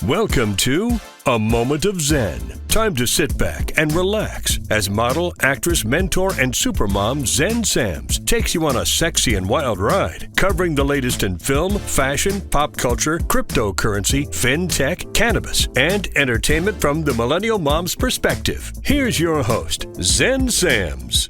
Welcome to A Moment of Xen. Time to sit back and relax as model, actress, mentor, and supermom Xen Sams takes you on a sexy and wild ride, covering the latest in film, fashion, pop culture, cryptocurrency, fintech, cannabis, and entertainment from the millennial mom's perspective. Here's your host, Xen Sams.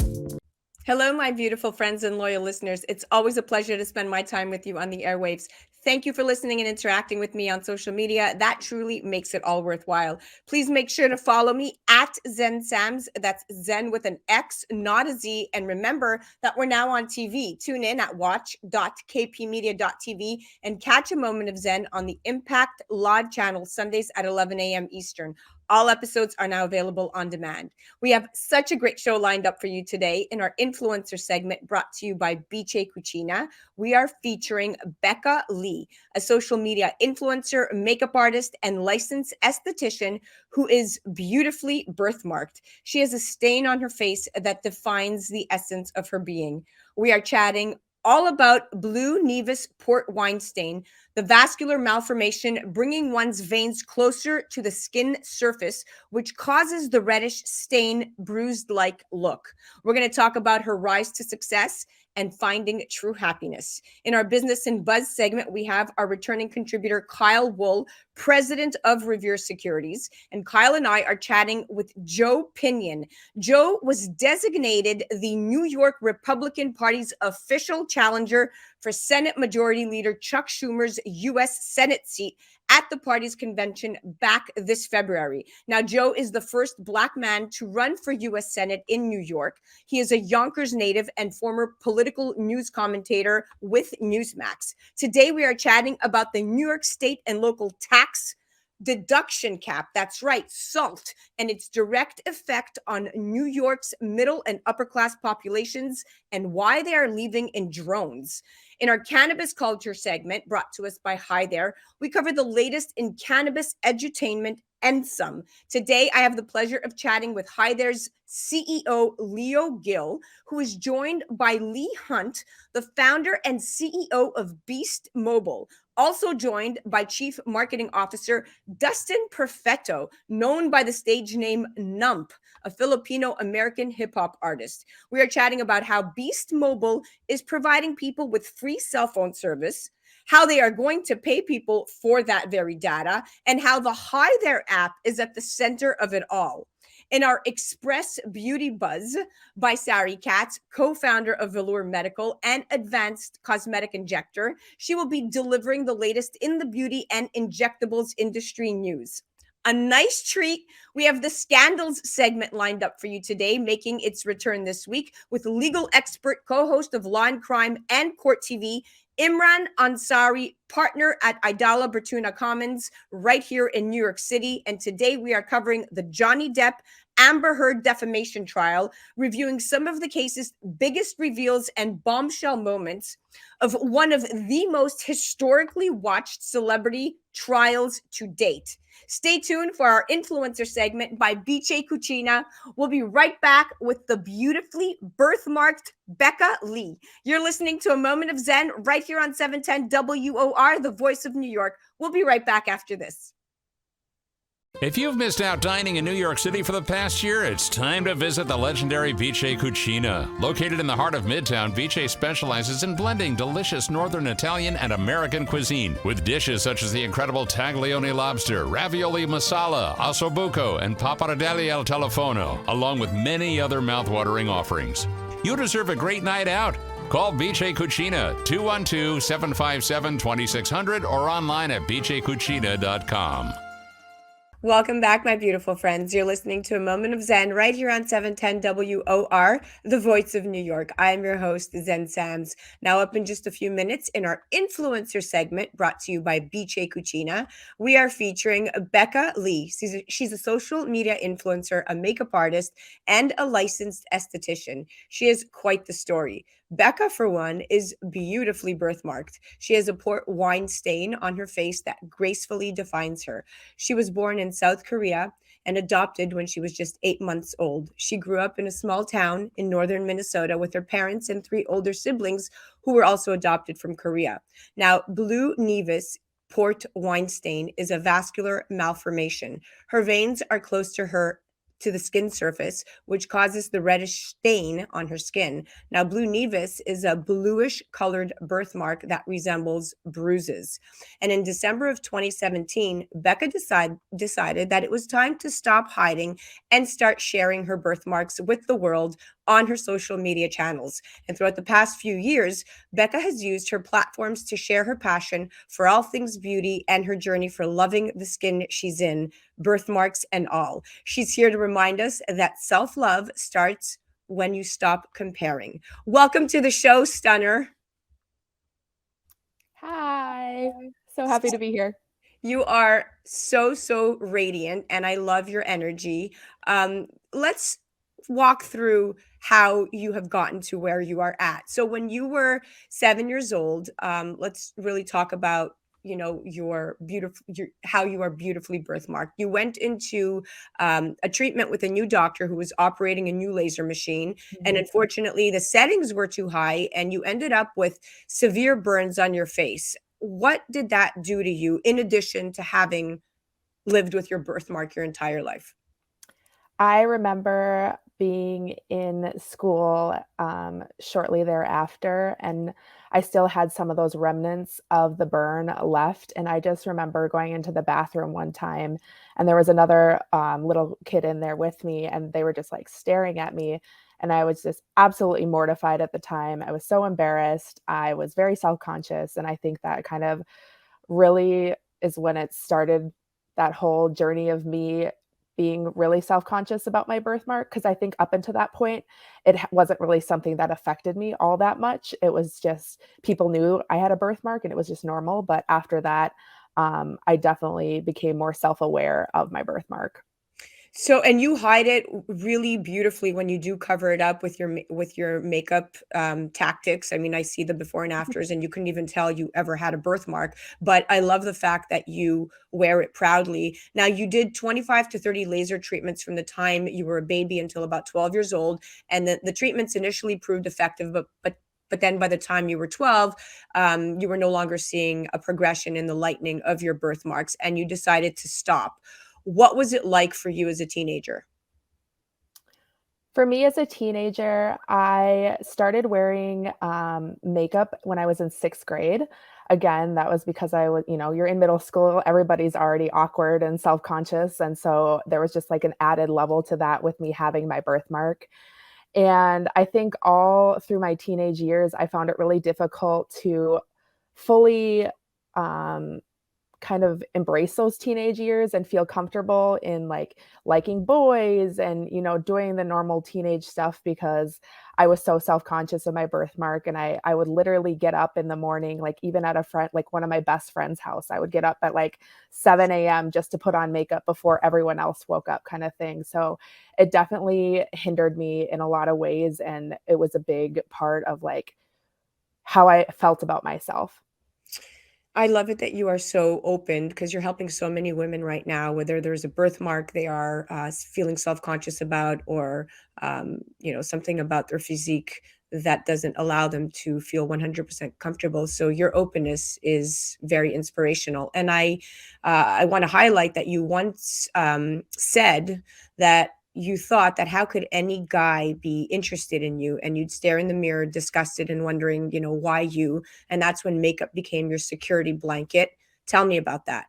Hello, my beautiful friends and loyal listeners. It's always a pleasure to spend my time with you on the airwaves. Thank you for listening and interacting with me on social media. That truly makes it all worthwhile. Please make sure to follow me at Xen Sams. That's Zen with an X, not a Z. And remember that we're now on TV. Tune in at watch.kpmedia.tv and catch A Moment of Xen on the Impact Live channel Sundays at 11 a.m. Eastern. All episodes are now available on demand. We have such a great show lined up for you today. In our influencer segment brought to you by Biche Cucina, we are featuring Becca Lee, a social media influencer, makeup artist, and licensed esthetician who is beautifully birthmarked. She has a stain on her face that defines the essence of her being. We are chatting all about blue Nevus port wine stain, the vascular malformation bringing one's veins closer to the skin surface, which causes the reddish stain bruised-like look. We're going to talk about her rise to success and finding true happiness. In our Business and Buzz segment, we have our returning contributor, Kyle Wool, president of Revere Securities. And Kyle and I are chatting with Joe Pinion. Joe was designated the New York Republican Party's official challenger for Senate Majority Leader Chuck Schumer's U.S. Senate seat at the party's convention back this February. Now, Joe is the first Black man to run for U.S. Senate in New York. He is a Yonkers native and former political news commentator with Newsmax. Today, we are chatting about the New York state and local tax deduction cap. That's right, SALT, and its direct effect on New York's middle and upper class populations and why they are leaving in drones. In our Cannabis Culture segment brought to us by HighThere, we cover the latest in cannabis edutainment and some. Today, I have the pleasure of chatting with HighThere's CEO, Leo Giel, who is joined by Lee Hunt, the founder and CEO of Beast Mobile. Also joined by Chief Marketing Officer Dustin Perfetto, known by the stage name Nump, a Filipino-American hip-hop artist. We are chatting about how Beast Mobile is providing people with free cell phone service, how they are going to pay people for that very data, and how the HighThere app is at the center of it all. In our Express Beauty Buzz by Sari Katz, co-founder of Velour Medical and Advanced Cosmetic Injector, she will be delivering the latest in the beauty and injectables industry news. A nice treat. We have the Scandals segment lined up for you today, making its return this week with legal expert, co-host of Law and Crime and Court TV, Imran Ansari, partner at Idala Bertuna Commons, right here in New York City. And today we are covering the Johnny Depp Amber Heard defamation trial, reviewing some of the case's biggest reveals and bombshell moments of one of the most historically watched celebrity trials to date. Stay tuned for our influencer segment by Biche Cucina. We'll be right back with the beautifully birthmarked Becca Lee. You're listening to A Moment of Xen right here on 710 WOR, the voice of New York. We'll be right back after this. If you've missed out dining in New York City for the past year, it's time to visit the legendary Biche Cucina. Located in the heart of Midtown, Biche specializes in blending delicious Northern Italian and American cuisine with dishes such as the incredible taglione lobster, ravioli masala, ossobuco, and pappardelle al telefono, along with many other mouthwatering offerings. You deserve a great night out. Call Biche Cucina, 212-757-2600 or online at bichecucina.com. Welcome back, my beautiful friends. You're listening to A Moment of Xen right here on 710 WOR, the voice of New York. I am your host, Xen Sams. Now up in just a few minutes in our influencer segment brought to you by Biche Cucina, we are featuring Becca Lee. She's a social media influencer, a makeup artist, and a licensed esthetician. She has quite the story. Becca, for one, is beautifully birthmarked. She has a port wine stain on her face that gracefully defines her. She was born in South Korea and adopted when she was just 8 months old. She grew up in a small town in northern Minnesota with her parents and 3 older siblings who were also adopted from Korea. Now, blue Nevus port wine stain is a vascular malformation. Her veins are close to the skin surface, which causes the reddish stain on her skin. Now, blue nevus is a bluish colored birthmark that resembles bruises. And in December of 2017, Becca decided that it was time to stop hiding and start sharing her birthmarks with the world on her social media channels. And throughout the past few years, Becca has used her platforms to share her passion for all things beauty and her journey for loving the skin she's in, birthmarks and all. She's here to remind us that self-love starts when you stop comparing. Welcome to the show, Stunner. Hi. So happy to be here. You are so radiant, and I love your energy. Let's walk through how you have gotten to where you are at. So when you were 7 years old, let's really talk about how you are beautifully birthmarked. You went into a treatment with a new doctor who was operating a new laser machine, and unfortunately the settings were too high and you ended up with severe burns on your face. What did that do to you, in addition to having lived with your birthmark your entire life? I remember being in school shortly thereafter, and I still had some of those remnants of the burn left. And I just remember going into the bathroom one time, and there was another little kid in there with me, and they were just like staring at me. And I was just absolutely mortified at the time. I was so embarrassed. I was very self-conscious. And I think that kind of really is when it started, that whole journey of me being really self-conscious about my birthmark. Because I think up until that point, it wasn't really something that affected me all that much. It was just people knew I had a birthmark and it was just normal. But after that, I definitely became more self-aware of my birthmark. So, and you hide it really beautifully when you do cover it up with your makeup tactics. I mean, I see the before and afters, and you couldn't even tell you ever had a birthmark. But I love the fact that you wear it proudly. Now, you did 25 to 30 laser treatments from the time you were a baby until about 12 years old, and the treatments initially proved effective, but then by the time you were 12, you were no longer seeing a progression in the lightening of your birthmarks, and you decided to stop. What was it like for you as a teenager? For me as a teenager, I started wearing makeup when I was in 6th grade. Again, that was because I was, you're in middle school, everybody's already awkward and self-conscious. And so there was just like an added level to that with me having my birthmark. And I think all through my teenage years, I found it really difficult to fully kind of embrace those teenage years and feel comfortable in like liking boys and, doing the normal teenage stuff, because I was so self-conscious of my birthmark. And I would literally get up in the morning, like even at one of my best friend's house, I would get up at like 7 a.m. just to put on makeup before everyone else woke up, kind of thing. So it definitely hindered me in a lot of ways. And it was a big part of like how I felt about myself. I love it that you are so open, because you're helping so many women right now, whether there's a birthmark they are feeling self-conscious about, or something about their physique that doesn't allow them to feel 100% comfortable. So your openness is very inspirational. And I want to highlight that you once said that you thought that how could any guy be interested in you, and you'd stare in the mirror disgusted and wondering, why you, and that's when makeup became your security blanket. Tell me about that.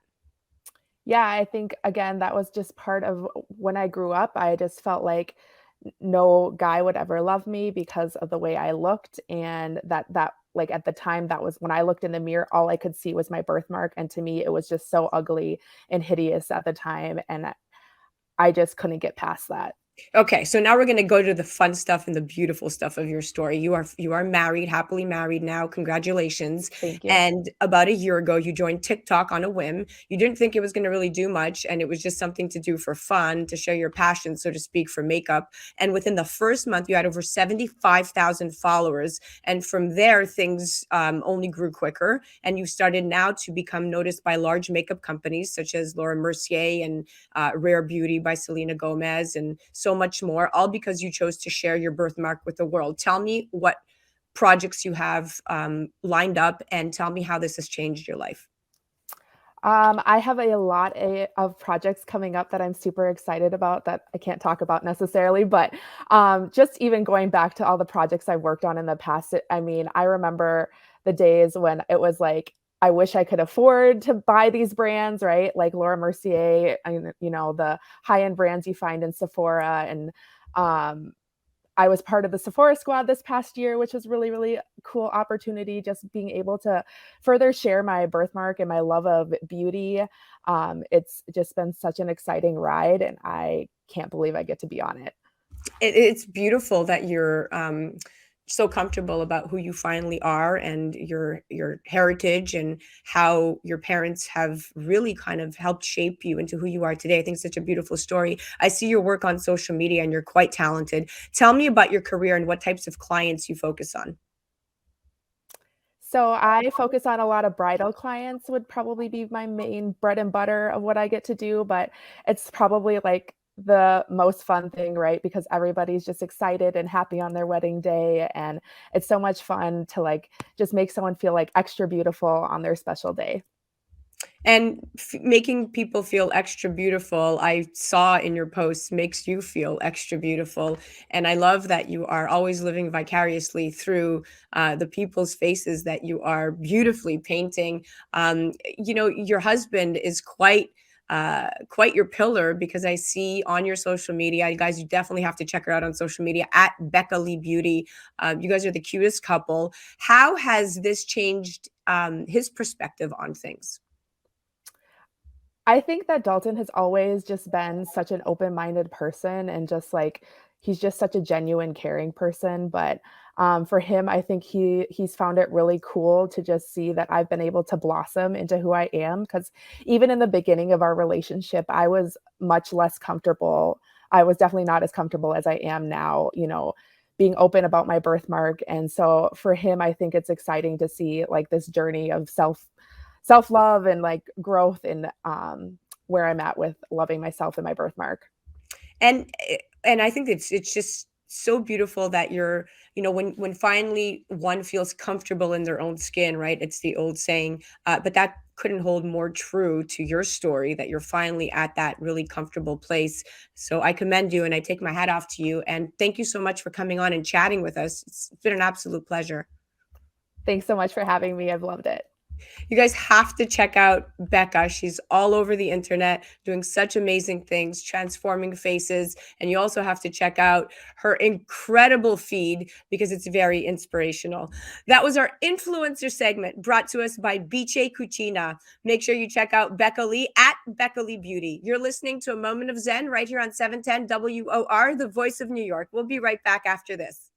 Yeah, I think again, that was just part of when I grew up. I just felt like no guy would ever love me because of the way I looked. And that like at the time, that was when I looked in the mirror, all I could see was my birthmark. And to me, it was just so ugly and hideous at the time. And I just couldn't get past that. Okay, so now we're going to go to the fun stuff and the beautiful stuff of your story. You are married, happily married now. Congratulations. Thank you. And about a year ago, you joined TikTok on a whim. You didn't think it was going to really do much, and it was just something to do for fun, to share your passion, so to speak, for makeup. And within the first month, you had over 75,000 followers. And from there, things only grew quicker. And you started now to become noticed by large makeup companies such as Laura Mercier and Rare Beauty by Selena Gomez, and so much more, all because you chose to share your birthmark with the world. Tell me what projects you have lined up, and tell me how this has changed your life. I have a lot of projects coming up that I'm super excited about that I can't talk about necessarily, but just even going back to all the projects I've worked on in the past, I mean, I remember the days when it was like, I wish I could afford to buy these brands, right? Like Laura Mercier, and the high-end brands you find in Sephora. And I was part of the Sephora squad this past year, which was really, really cool opportunity, just being able to further share my birthmark and my love of beauty. It's just been such an exciting ride, and I can't believe I get to be on it. It's beautiful that you're so comfortable about who you finally are and your heritage and how your parents have really kind of helped shape you into who you are today. I think it's such a beautiful story. I see your work on social media and you're quite talented. Tell me about your career and what types of clients you focus on. So I focus on a lot of bridal clients would probably be my main bread and butter of what I get to do, but it's probably like the most fun thing, right? Because everybody's just excited and happy on their wedding day. And it's so much fun to like just make someone feel like extra beautiful on their special day. And making people feel extra beautiful, I saw in your posts, makes you feel extra beautiful. And I love that you are always living vicariously through the people's faces that you are beautifully painting. Your husband is quite your pillar, because I see on your social media, you guys, you definitely have to check her out on social media at Becca Lee Beauty. You guys are the cutest couple. How has this changed his perspective on things? I think that Dalton has always just been such an open-minded person, and just like he's just such a genuine, caring person. But for him, I think he's found it really cool to just see that I've been able to blossom into who I am. Because even in the beginning of our relationship, I was much less comfortable. I was definitely not as comfortable as I am now, being open about my birthmark. And so for him, I think it's exciting to see like this journey of self-love and like growth in where I'm at with loving myself and my birthmark. And I think it's just so beautiful that you're, when finally one feels comfortable in their own skin, right? It's the old saying, but that couldn't hold more true to your story, that you're finally at that really comfortable place. So I commend you and I take my hat off to you. And thank you so much for coming on and chatting with us. It's been an absolute pleasure. Thanks so much for having me. I've loved it. You guys have to check out Becca. She's all over the internet doing such amazing things, transforming faces. And you also have to check out her incredible feed because it's very inspirational. That was our influencer segment brought to us by Biche Cucina. Make sure you check out Becca Lee at Becca Lee Beauty. You're listening to A Moment of Zen right here on 710 WOR, the voice of New York. We'll be right back after this.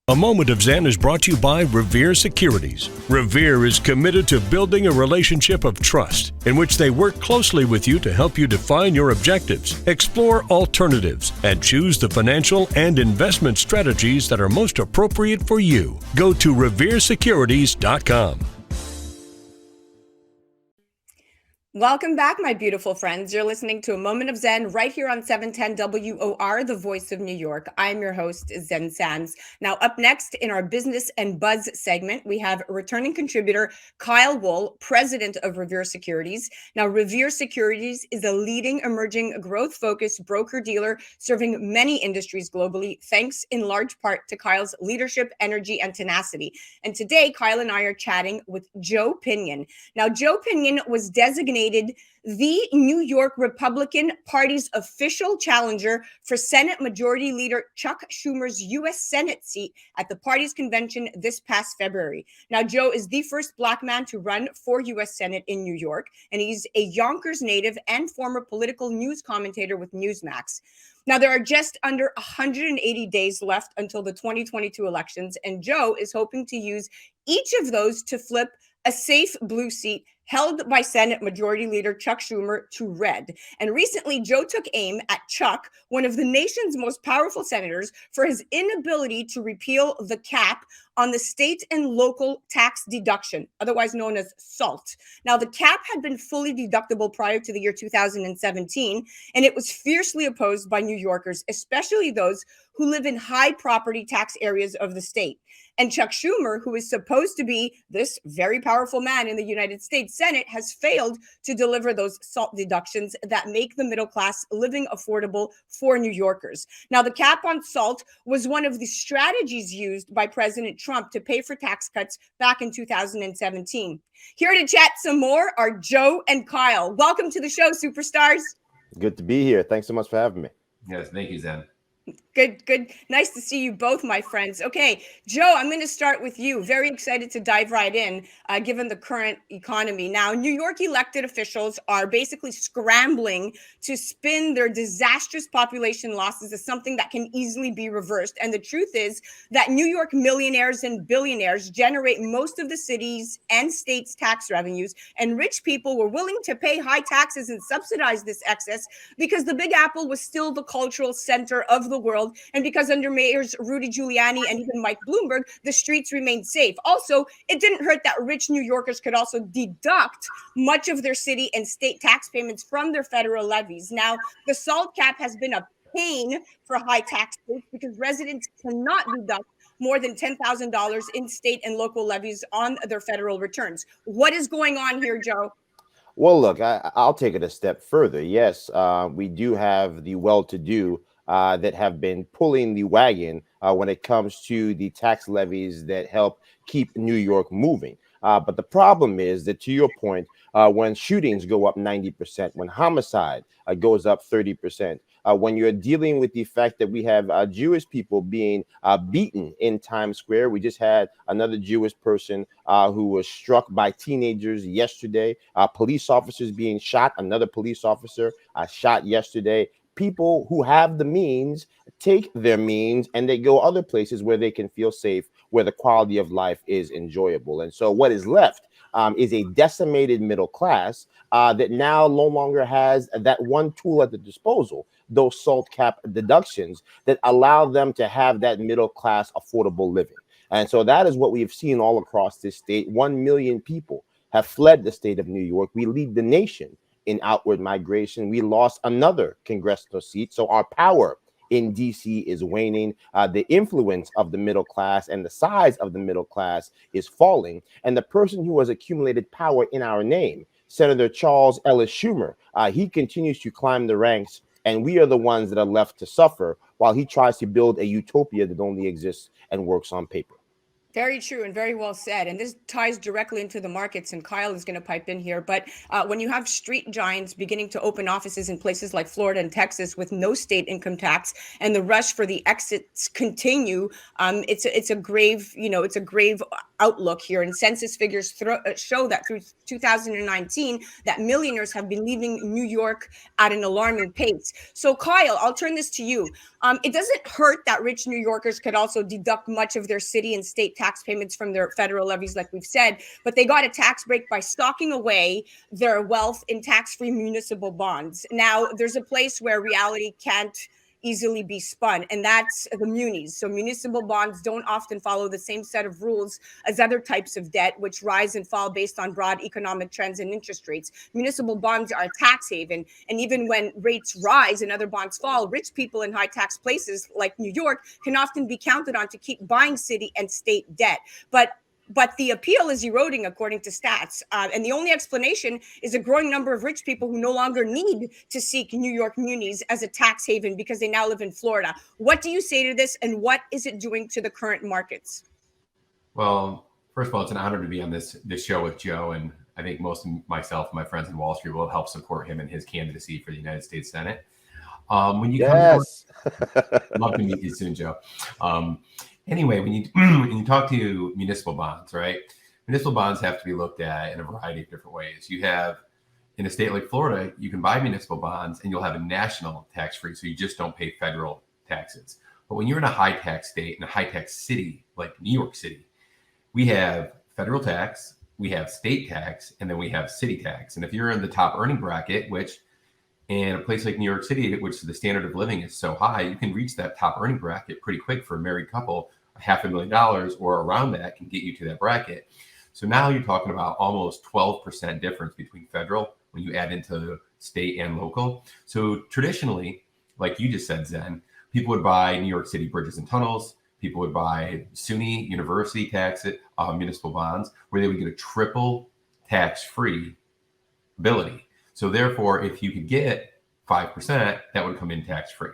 A Moment of Zen is brought to you by Revere Securities. Revere is committed to building a relationship of trust in which they work closely with you to help you define your objectives, explore alternatives, and choose the financial and investment strategies that are most appropriate for you. Go to reveresecurities.com. Welcome back, my beautiful friends. You're listening to A Moment of Zen right here on 710 WOR, the voice of New York. I'm your host, Zen Sams. Now, up next in our Business and Buzz segment, we have returning contributor Kyle Wool, president of Revere Securities. Now, Revere Securities is a leading emerging growth-focused broker-dealer serving many industries globally, thanks in large part to Kyle's leadership, energy, and tenacity. And today, Kyle and I are chatting with Joe Pinion. Now, Joe Pinion was designated the New York Republican Party's official challenger for Senate Majority Leader Chuck Schumer's U.S. Senate seat at the party's convention this past February. Now, Joe is the first Black man to run for U.S. Senate in New York, and he's a Yonkers native and former political news commentator with Newsmax. Now, there are just under 180 days left until the 2022 elections, and Joe is hoping to use each of those to flip a safe blue seat held by Senate Majority Leader Chuck Schumer to red. And recently, Joe took aim at Chuck, one of the nation's most powerful senators, for his inability to repeal the cap on the state and local tax deduction, otherwise known as SALT. Now, the cap had been fully deductible prior to the year 2017, and it was fiercely opposed by New Yorkers, especially those who live in high property tax areas of the state. And Chuck Schumer, who is supposed to be this very powerful man in the United States, Senate has failed to deliver those SALT deductions that make the middle class living affordable for New Yorkers. Now, the cap on SALT was one of the strategies used by President Trump to pay for tax cuts back in 2017. Here to chat some more are Joe and Kyle. Welcome to the show, superstars. Good to be here. Thanks so much for having me. Yes, thank you, Zen. Good. Nice to see you both, my friends. Okay, Joe, I'm going to start with you. Very excited to dive right in, given the current economy. Now, New York elected officials are basically scrambling to spin their disastrous population losses as something that can easily be reversed. And the truth is that New York millionaires and billionaires generate most of the city's and state's tax revenues, and rich people were willing to pay high taxes and subsidize this excess because the Big Apple was still the cultural center of the world, and because under mayors Rudy Giuliani and even Mike Bloomberg, the streets remained safe. Also, it didn't hurt that rich New Yorkers could also deduct much of their city and state tax payments from their federal levies. Now, the SALT cap has been a pain for high tax states because residents cannot deduct more than $10,000 in state and local levies on their federal returns. What is going on here, Joe? Well, look, I'll take it a step further. Yes, we do have the well-to-do that have been pulling the wagon when it comes to the tax levies that help keep New York moving. But the problem is that, to your point, when shootings go up 90%, when homicide goes up 30%, when you're dealing with the fact that we have Jewish people being beaten in Times Square. We just had another Jewish person who was struck by teenagers yesterday. Police officers being shot. Another police officer shot yesterday. People who have the means take their means and they go other places where they can feel safe, where the quality of life is enjoyable. And so what is left is a decimated middle class that now no longer has that one tool at the disposal, those SALT cap deductions that allow them to have that middle class affordable living. And so that is what we have seen all across this state. 1 million people have fled the state of New York. We lead the nation in outward migration. We lost another congressional seat. So our power in DC is waning. The influence of the middle class and the size of the middle class is falling. And the person who has accumulated power in our name, Senator Charles Ellis Schumer, he continues to climb the ranks, and we are the ones that are left to suffer while he tries to build a utopia that only exists and works on paper. Very true and very well said. And this ties directly into the markets, and Kyle is going to pipe in here. But when you have street giants beginning to open offices in places like Florida and Texas with no state income tax, and the rush for the exits continue, it's a grave, it's a grave outlook here. And census figures show that through 2019, that millionaires have been leaving New York at an alarming pace. So Kyle, I'll turn this to you. It doesn't hurt that rich New Yorkers could also deduct much of their city and state tax payments from their federal levies, like we've said, but they got a tax break by stocking away their wealth in tax-free municipal bonds. Now, there's a place where reality can't easily be spun, and that's the munis. So municipal bonds don't often follow the same set of rules as other types of debt, which rise and fall based on broad economic trends and interest rates. Municipal bonds are a tax haven, and even when rates rise and other bonds fall, rich people in high tax places like New York can often be counted on to keep buying city and state debt. But the appeal is eroding, according to stats. And the only explanation is a growing number of rich people who no longer need to seek New York munis as a tax haven because they now live in Florida. What do you say to this, and what is it doing to the current markets? Well, first of all, it's an honor to be on this show with Joe. And I think most of myself and my friends in Wall Street will help support him in his candidacy for the United States Senate. When you come love to meet you soon, Joe. Anyway, when you talk to municipal bonds, right? Municipal bonds have to be looked at in a variety of different ways. You have, in a state like Florida, you can buy municipal bonds and you'll have a national tax free, so you just don't pay federal taxes. But when you're in a high tax state, in a high tax city like New York City, we have federal tax, we have state tax, and then we have city tax. And if you're in the top earning bracket, which in a place like New York City, which the standard of living is so high, you can reach that top earning bracket pretty quick for a married couple. $500,000 or around that can get you to that bracket. So now you're talking about almost 12% difference between federal when you add into state and local. So traditionally, like you just said, Zen, people would buy New York City bridges and tunnels. People would buy SUNY university tax municipal bonds, where they would get a triple tax-free ability. So therefore, if you could get 5%, that would come in tax-free.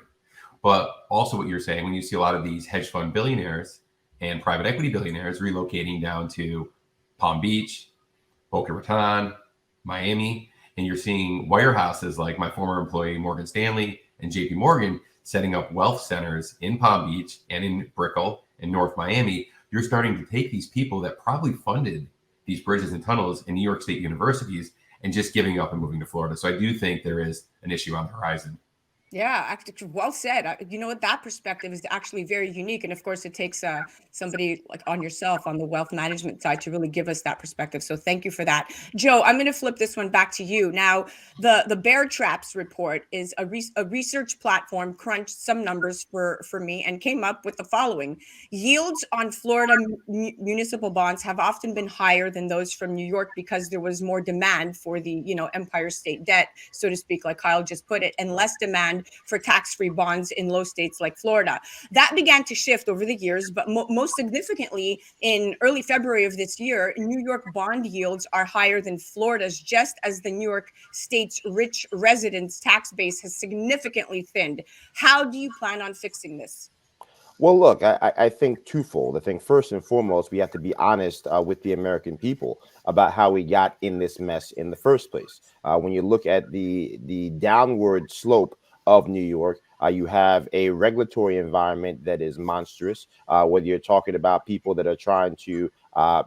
But also what you're saying, when you see a lot of these hedge fund billionaires and private equity billionaires relocating down to Palm Beach, Boca Raton, Miami, and you're seeing wirehouses like my former employee Morgan Stanley and JP Morgan setting up wealth centers in Palm Beach and in Brickell and North Miami, you're starting to take these people that probably funded these bridges and tunnels in New York State universities and just giving up and moving to Florida. So I do think there is an issue on the horizon. Yeah, actually, well said. You know what? That perspective is actually very unique. And of course, it takes somebody like on yourself on the wealth management side to really give us that perspective. So thank you for that. Joe, I'm going to flip this one back to you. Now, the Bear Traps report is a research platform crunched some numbers for me and came up with the following. Yields on Florida municipal bonds have often been higher than those from New York because there was more demand for the, Empire State debt, so to speak, like Kyle just put it, and less demand for tax-free bonds in low states like Florida. That began to shift over the years, but most significantly in early February of this year, New York bond yields are higher than Florida's, just as the New York State's rich residents' tax base has significantly thinned. How do you plan on fixing this? Well, look, I think twofold. I think first and foremost, we have to be honest with the American people about how we got in this mess in the first place. When you look at the downward slope of New York, you have a regulatory environment that is monstrous, whether you're talking about people that are trying to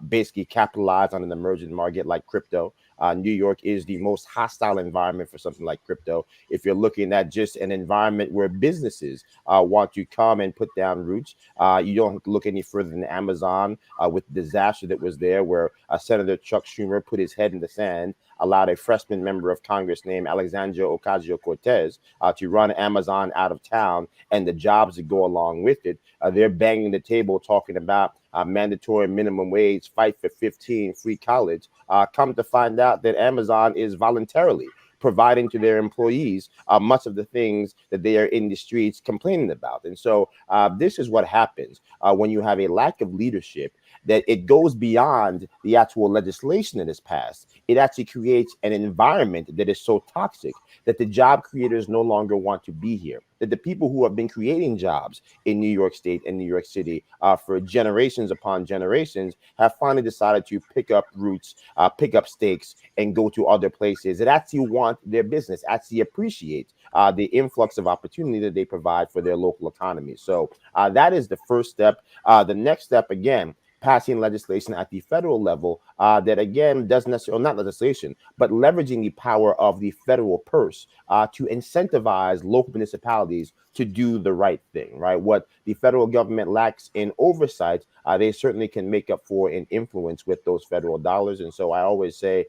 basically capitalize on an emerging market like crypto. New York is the most hostile environment for something like crypto. If you're looking at just an environment where businesses want to come and put down roots, you don't have to look any further than Amazon with the disaster that was there, where Senator Chuck Schumer put his head in the sand, allowed a freshman member of Congress named Alexandria Ocasio-Cortez to run Amazon out of town, and the jobs that go along with it. They're banging the table talking about mandatory minimum wage, fight for 15, free college. Come to find out that Amazon is voluntarily providing to their employees much of the things that they are in the streets complaining about. And so this is what happens when you have a lack of leadership, that it goes beyond the actual legislation that is passed. It actually creates an environment that is so toxic that the job creators no longer want to be here, that the people who have been creating jobs in New York State and New York City for generations upon generations have finally decided to pick up roots, pick up stakes, and go to other places that actually want their business, actually appreciate the influx of opportunity that they provide for their local economy. So that is the first step. The next step, again, passing legislation at the federal level that, again, doesn't necessarily, not legislation, but leveraging the power of the federal purse to incentivize local municipalities to do the right thing, right? What the federal government lacks in oversight, they certainly can make up for in influence with those federal dollars. And so I always say,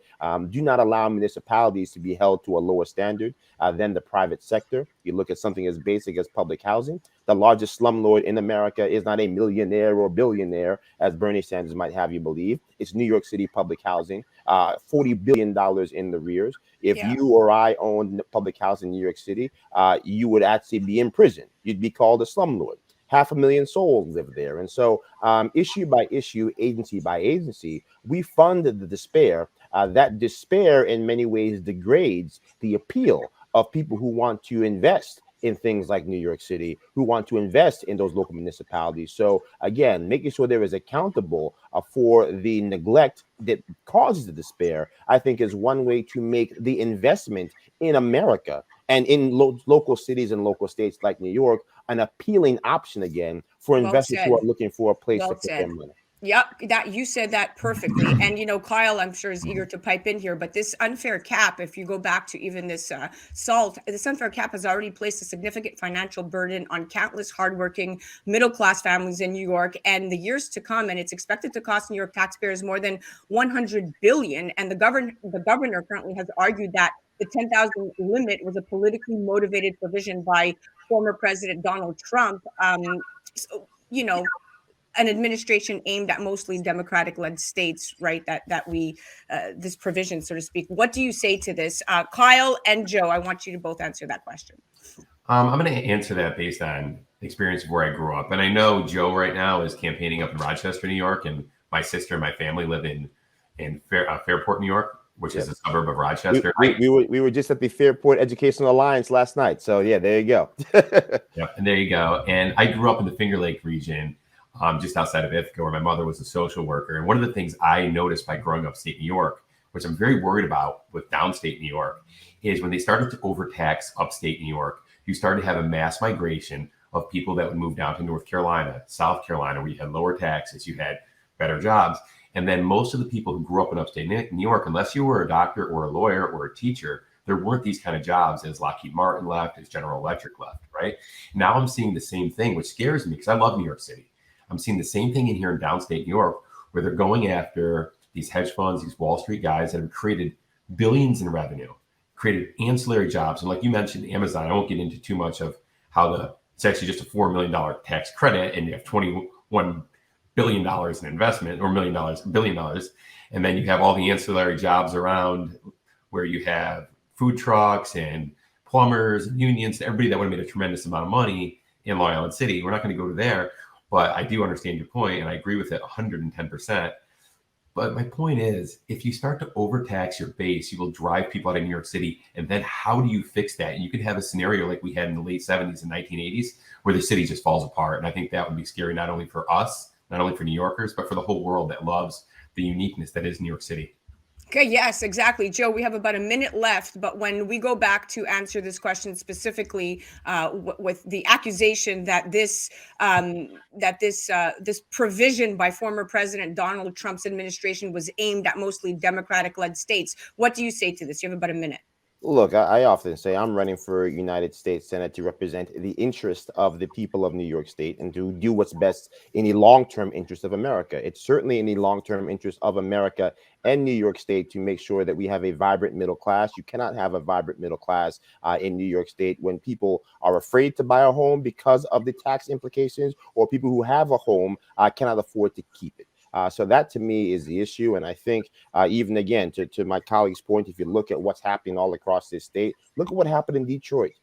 do not allow municipalities to be held to a lower standard than the private sector. You look at something as basic as public housing. The largest slumlord in America is not a millionaire or billionaire, as Bernie Sanders might have you believe. It's New York City public housing, $40 billion in the rears. If you or I owned public housing in New York City, you would actually be in prison. You'd be called a slumlord. 500,000 souls live there. And so issue by issue, agency by agency, we fund the despair. That despair in many ways degrades the appeal of people who want to invest in things like New York City, who want to invest in those local municipalities. So again, making sure there is accountable for the neglect that causes the despair, I think is one way to make the investment in America and in local cities and local states like New York an appealing option again for investors who are looking for a place to put their money. Yep, that you said that perfectly. And Kyle, I'm sure is eager to pipe in here, but this unfair cap, if you go back to even this SALT, this unfair cap has already placed a significant financial burden on countless hardworking middle-class families in New York and the years to come. And it's expected to cost New York taxpayers more than $100 billion. And the governor currently has argued that the 10,000 limit was a politically motivated provision by former President Donald Trump. An administration aimed at mostly Democratic-led states, right? That we this provision, so to speak. What do you say to this, Kyle and Joe? I want you to both answer that question. I'm going to answer that based on experience of where I grew up, and I know Joe right now is campaigning up in Rochester, New York, and my sister and my family live in in Fairport, New York, which is a suburb of Rochester. We were just at the Fairport Educational Alliance last night. So yeah, there you go. Yep, and there you go. And I grew up in the Finger Lake region, just outside of Ithaca, where my mother was a social worker. And one of the things I noticed by growing up upstate New York, which I'm very worried about with downstate New York, is when they started to overtax upstate New York, you started to have a mass migration of people that would move down to North Carolina, South Carolina, where you had lower taxes, you had better jobs. And then most of the people who grew up in upstate New York, unless you were a doctor or a lawyer or a teacher, there weren't these kind of jobs as Lockheed Martin left, as General Electric left, right? Now I'm seeing the same thing, which scares me because I love New York City. I'm seeing the same thing in here in downstate New York, where they're going after these hedge funds, these Wall Street guys that have created billions in revenue, created ancillary jobs. And like you mentioned, Amazon, I won't get into too much of how it's actually just a $4 million tax credit and you have $21 billion in investment, or $1 billion. And then you have all the ancillary jobs around where you have food trucks and plumbers, and unions, everybody that would have made a tremendous amount of money in Long Island City. We're not going to go to there, but I do understand your point, and I agree with it 110%. But my point is, if you start to overtax your base, you will drive people out of New York City. And then how do you fix that? And you could have a scenario like we had in the late 70s and 1980s, where the city just falls apart. And I think that would be scary, not only for us, not only for New Yorkers, but for the whole world that loves the uniqueness that is New York City. Okay, yes, exactly. Joe, we have about a minute left, but when we go back to answer this question specifically with the accusation that this provision by former President Donald Trump's administration was aimed at mostly Democratic-led states, what do you say to this? You have about a minute. Look, I often say I'm running for United States Senate to represent the interest of the people of New York State and to do what's best in the long-term interest of America. It's certainly in the long-term interest of America and New York State to make sure that we have a vibrant middle class. You cannot have a vibrant middle class in New York State when people are afraid to buy a home because of the tax implications, or people who have a home cannot afford to keep it. So that to me is the issue. And I think even again, to my colleague's point, if you look at what's happening all across this state, look at what happened in Detroit,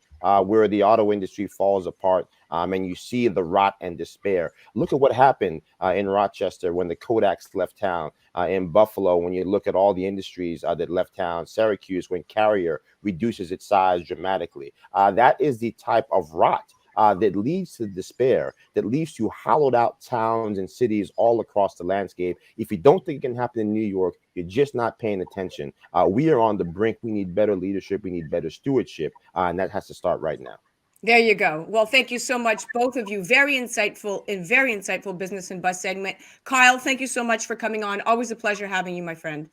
where the auto industry falls apart and you see the rot and despair. Look at what happened in Rochester when the Kodaks left town, in Buffalo, when you look at all the industries that left town, Syracuse, when Carrier reduces its size dramatically. That is the type of rot that leads to despair, that leads to hollowed out towns and cities all across the landscape. If you don't think it can happen in New York, you're just not paying attention. We are on the brink. We need better leadership. We need better stewardship. And that has to start right now. There you go. Well, thank you so much, both of you. Very insightful business and buzz segment. Kyle, thank you so much for coming on. Always a pleasure having you, my friend.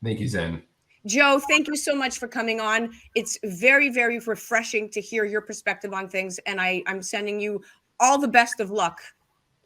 Thank you, Zen. Joe, thank you so much for coming on. It's very, very refreshing to hear your perspective on things, and I'm sending you all the best of luck.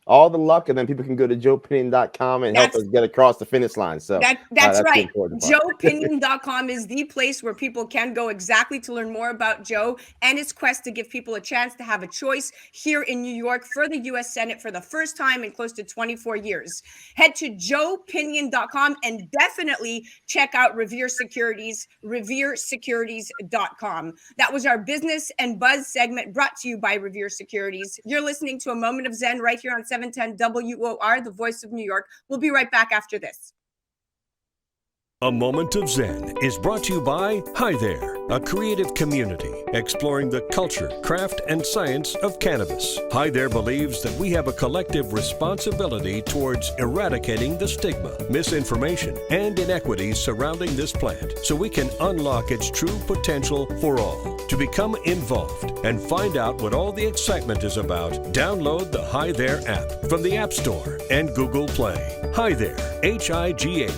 All the luck, and then people can go to joepinion.com and help us get across the finish line. So that's right. Joepinion.com is the place where people can go exactly to learn more about Joe and his quest to give people a chance to have a choice here in New York for the U.S. Senate for the first time in close to 24 years. Head to joepinion.com and definitely check out Revere Securities, reveresecurities.com. That was our business and buzz segment brought to you by Revere Securities. You're listening to A Moment of Zen right here on 710 WOR, the voice of New York. We'll be right back after this. A Moment of Zen is brought to you by HighThere, a creative community exploring the culture, craft, and science of cannabis. HighThere believes that we have a collective responsibility towards eradicating the stigma, misinformation, and inequities surrounding this plant so we can unlock its true potential for all. To become involved and find out what all the excitement is about, download the HighThere app from the App Store and Google Play. HighThere, HighThere.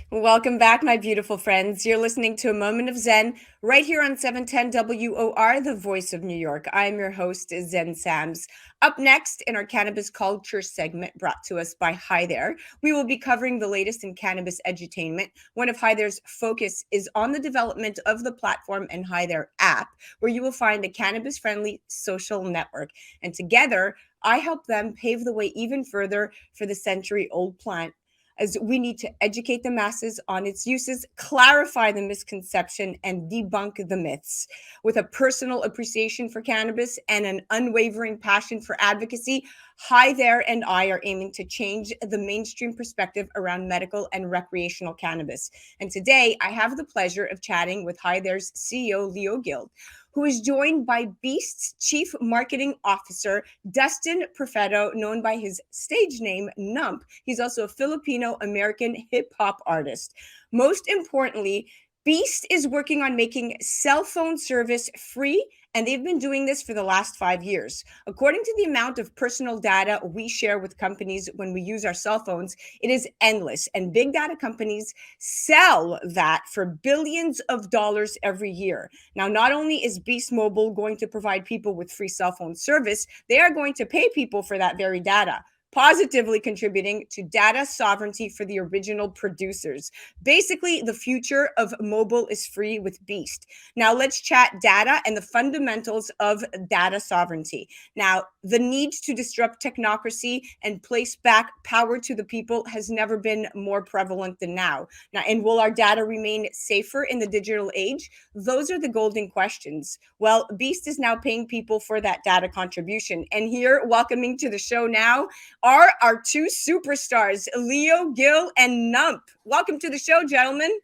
Welcome back, my beautiful friends. You're listening to A Moment of Zen right here on 710 WOR, the voice of New York. I'm your host, Zen Sams. Up next in our Cannabis Culture segment brought to us by HighThere, we will be covering the latest in cannabis edutainment. One of HighThere's focus is on the development of the platform and HighThere app, where you will find a cannabis-friendly social network. And together, I help them pave the way even further for the century-old plant, as we need to educate the masses on its uses, clarify the misconception, and debunk the myths. With a personal appreciation for cannabis and an unwavering passion for advocacy, HighThere and I are aiming to change the mainstream perspective around medical and recreational cannabis. And today I have the pleasure of chatting with HighThere's CEO, Giel, who is joined by Beast's Chief Marketing Officer, Dustin Perfetto, known by his stage name, Nump. He's also a Filipino-American hip-hop artist. Most importantly, Beast is working on making cell phone service free, and they've been doing this for the last 5 years. According to the amount of personal data we share with companies when we use our cell phones, it is endless, and big data companies sell that for billions of dollars every year. Now, not only is Beast Mobile going to provide people with free cell phone service, they are going to pay people for that very data, positively contributing to data sovereignty for the original producers. Basically, the future of mobile is free with Beast. Now, let's chat data and the fundamentals of data sovereignty. Now, the need to disrupt technocracy and place back power to the people has never been more prevalent than now. Now, and will our data remain safer in the digital age? Those are the golden questions. Well, Beast is now paying people for that data contribution. And here, welcoming to the show now, are our two superstars, Giel and Nump. Welcome to the show, gentlemen.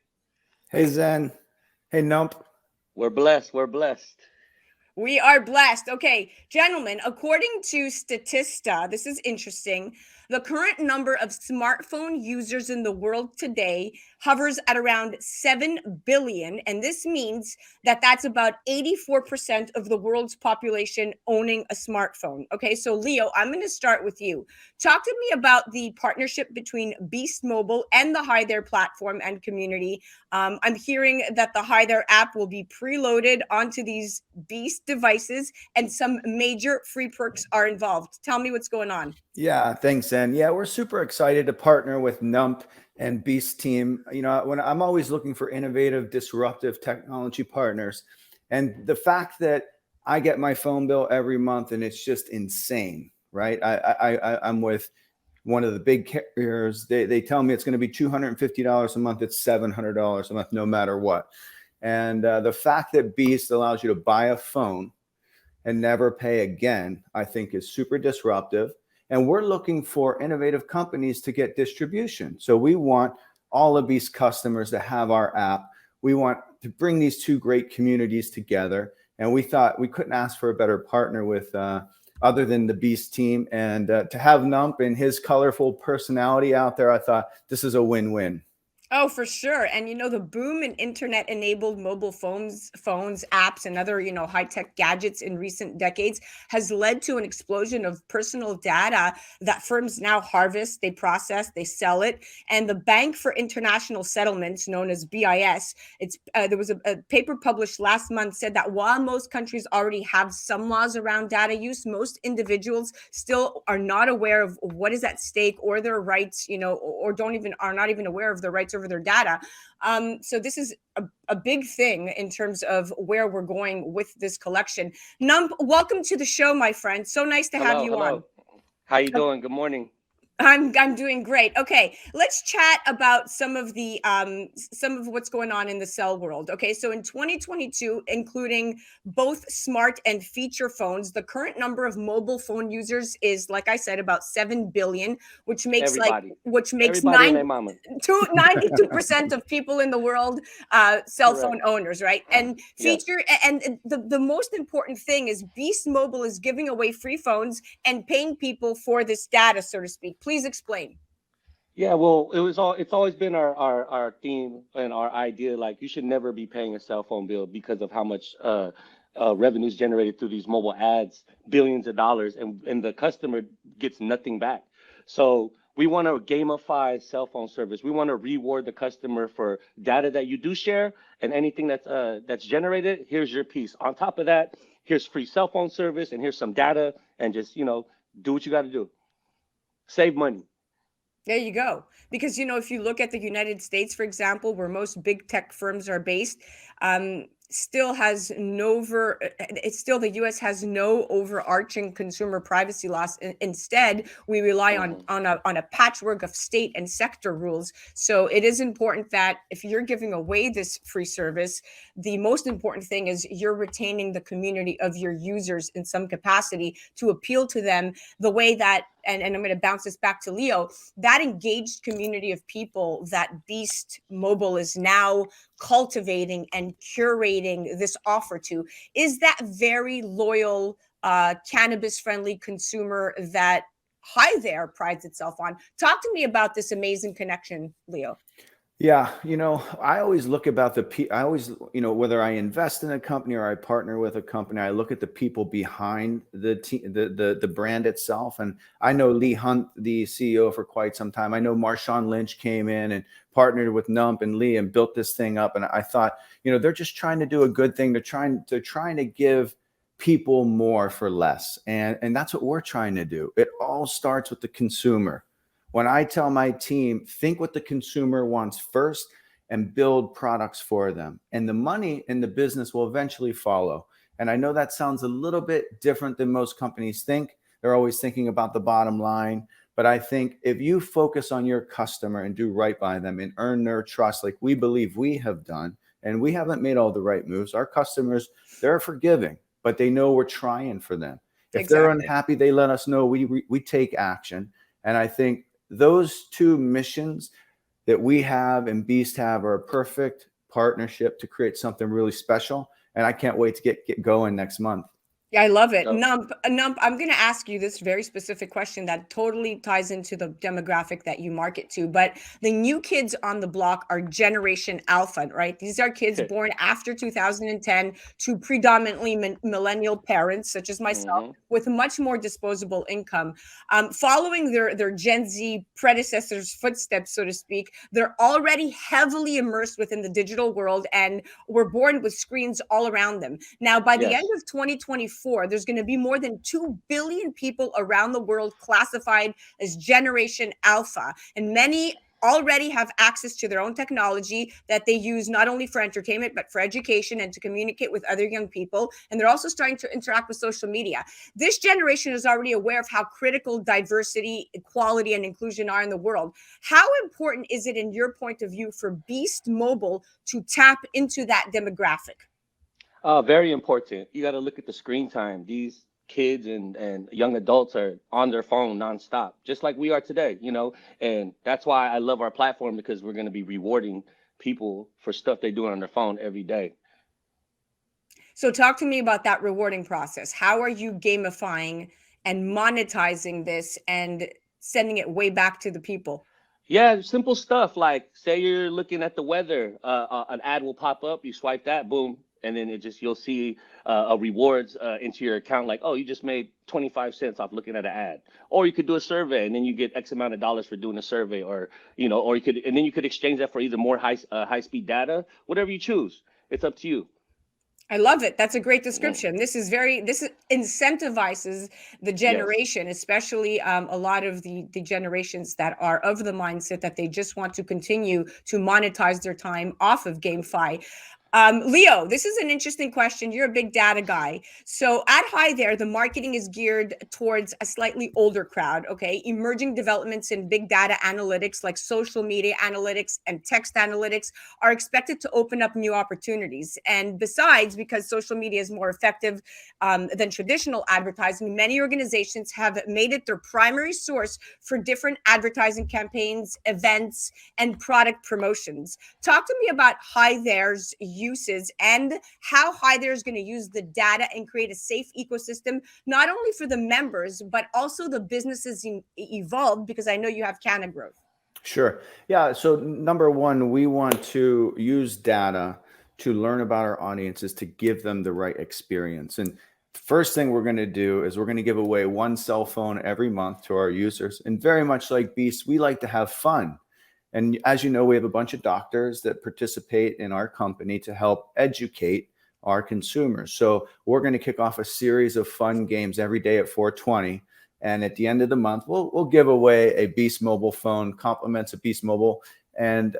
Hey, Zen. Hey, Nump. We're blessed. We're blessed. We are blessed. Okay, gentlemen, according to Statista, this is interesting. The current number of smartphone users in the world today hovers at around 7 billion. And this means that that's about 84% of the world's population owning a smartphone. Okay, so Leo, I'm going to start with you. Talk to me about the partnership between Beast Mobile and the HighThere platform and community. I'm hearing that the HighThere app will be preloaded onto these Beast devices and some major free perks are involved. Tell me what's going on. Yeah, thanks, Zen. Yeah, we're super excited to partner with Nump and Beast team. You know, when I'm always looking for innovative, disruptive technology partners, and the fact that I get my phone bill every month and it's just insane, right? I'm with one of the big carriers. They tell me it's going to be $250 a month. It's $700 a month, no matter what. And the fact that Beast allows you to buy a phone and never pay again, I think is super disruptive. And we're looking for innovative companies to get distribution. So we want all of Beast customers to have our app. We want to bring these two great communities together. And we thought we couldn't ask for a better partner with other than the Beast team. And to have Nump and his colorful personality out there, I thought this is a win-win. Oh, for sure. And, you know, the boom in internet-enabled mobile phones, apps, and other, you know, high-tech gadgets in recent decades has led to an explosion of personal data that firms now harvest, they process, they sell it. And the Bank for International Settlements, known as BIS, there was a paper published last month said that while most countries already have some laws around data use, most individuals still are not aware of what is at stake or their rights, you know, or are not even aware of their rights over their data. So this is a big thing in terms of where we're going with this collection. Nump, welcome to the show, my friend. So nice to have you on. How you doing? Good morning. I'm doing great. Okay, let's chat about some of what's going on in the cell world. Okay, so in 2022, including both smart and feature phones, the current number of mobile phone users is, like I said, about 7 billion, which makes 92% of people in the world cell phone owners, right? And and the most important thing is Beast Mobile is giving away free phones and paying people for this data, so to speak. Please explain. Yeah, well, it's always been our theme and our idea. Like, you should never be paying a cell phone bill because of how much revenues generated through these mobile ads, billions of dollars, and the customer gets nothing back. So we want to gamify cell phone service. We want to reward the customer for data that you do share, and anything that's generated, here's your piece. On top of that, here's free cell phone service, and here's some data, and just, you know, do what you got to do. Save money. There you go. Because, you know, if you look at the United States, for example, where most big tech firms are based, still has it's still the US has no overarching consumer privacy laws. Instead, we rely on a patchwork of state and sector rules. So it is important that if you're giving away this free service, the most important thing is you're retaining the community of your users in some capacity to appeal to them the way that, and I'm going to bounce this back to Leo, that engaged community of people that Beast Mobile is now cultivating and curating this offer to is that very loyal, cannabis friendly consumer that HighThere prides itself on. Talk to me about this amazing connection, Leo. Yeah, I always look about I always, whether I invest in a company or I partner with a company, I look at the people behind the brand itself. And I know Lee Hunt, the CEO, for quite some time. I know Marshawn Lynch came in and partnered with Nump and Lee and built this thing up. And I thought, they're just trying to do a good thing. They're trying to give people more for less. And that's what we're trying to do. It all starts with the consumer. When I tell my team, think what the consumer wants first and build products for them. And the money in the business will eventually follow. And I know that sounds a little bit different than most companies think. They're always thinking about the bottom line. But I think if you focus on your customer and do right by them and earn their trust, like we believe we have done, and we haven't made all the right moves, our customers, they're forgiving, but they know we're trying for them. If they're unhappy, they let us know. We take action. And I think those two missions that we have and Beast have are a perfect partnership to create something really special. And I can't wait to get going next month. Yeah, I love it. Nump, I'm going to ask you this very specific question that totally ties into the demographic that you market to. But the new kids on the block are Generation Alpha, right? These are kids born after 2010 to predominantly millennial parents, such as myself, with much more disposable income. Following their Gen Z predecessors' footsteps, so to speak, they're already heavily immersed within the digital world and were born with screens all around them. Now, by the end of 2024, there's going to be more than 2 billion people around the world classified as Generation Alpha. And many already have access to their own technology that they use not only for entertainment, but for education and to communicate with other young people. And they're also starting to interact with social media. This generation is already aware of how critical diversity, equality, and inclusion are in the world. How important is it, in your point of view, for Beast Mobile to tap into that demographic? Very important. You got to look at the screen time. These kids and young adults are on their phone nonstop, just like we are today, and that's why I love our platform, because we're going to be rewarding people for stuff they're doing on their phone every day. So talk to me about that rewarding process. How are you gamifying and monetizing this and sending it way back to the people? Yeah, simple stuff like, say you're looking at the weather, an ad will pop up, you swipe that, boom, and then you'll see a rewards into your account, like, oh, you just made 25 cents off looking at an ad. Or you could do a survey and then you get X amount of dollars for doing a survey, or you could exchange that for either more high speed data, whatever you choose. It's up to you. I love it. That's a great description. This incentivizes the generation, especially a lot of the generations that are of the mindset that they just want to continue to monetize their time off of GameFi. Leo, this is an interesting question. You're a big data guy. So at HighThere, the marketing is geared towards a slightly older crowd, okay? Emerging developments in big data analytics like social media analytics and text analytics are expected to open up new opportunities. And besides, because social media is more effective than traditional advertising, many organizations have made it their primary source for different advertising campaigns, events, and product promotions. Talk to me about HighThere's uses and how HighThere is going to use the data and create a safe ecosystem, not only for the members, but also the businesses evolved, because I know you have Canna Growth. Sure. Yeah. So number one, we want to use data to learn about our audiences, to give them the right experience. And the first thing we're going to do is we're going to give away one cell phone every month to our users. And very much like Beast, we like to have fun. And as you know, we have a bunch of doctors that participate in our company to help educate our consumers. So we're going to kick off a series of fun games every day at 4:20. And at the end of the month, we'll give away a Beast Mobile phone, compliments of Beast Mobile. And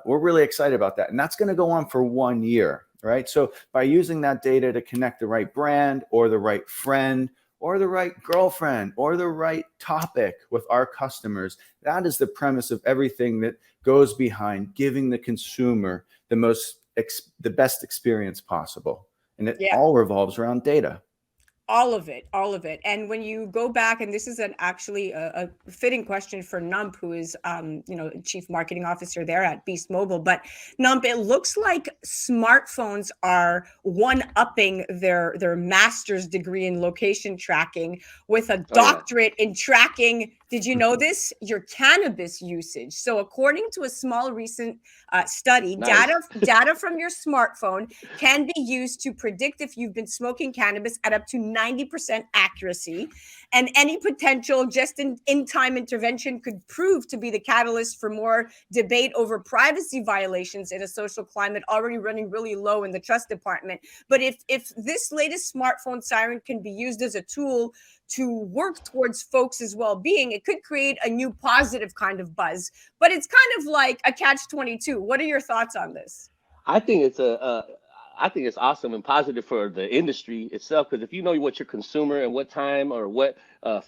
we're really excited about that. And that's going to go on for 1 year. right? So by using that data to connect the right brand or the right friend or the right girlfriend or the right topic with our customers, that is the premise of everything that goes behind giving the consumer the best experience possible. And it all revolves around data. All of it. And when you go back, and this is actually a fitting question for Nump, who is, chief marketing officer there at Beast Mobile. But Nump, it looks like smartphones are one-upping their master's degree in location tracking with a doctorate in tracking. Did you know this? Your cannabis usage. So according to a small recent study, data from your smartphone can be used to predict if you've been smoking cannabis at up to 90% accuracy. And any potential just-in-time intervention could prove to be the catalyst for more debate over privacy violations in a social climate already running really low in the trust department. But if this latest smartphone siren can be used as a tool to work towards folks' well-being, it could create a new positive kind of buzz. But it's kind of like a catch-22. What are your thoughts on this? I think it's awesome and positive for the industry itself, because if you know what your consumer and what time or what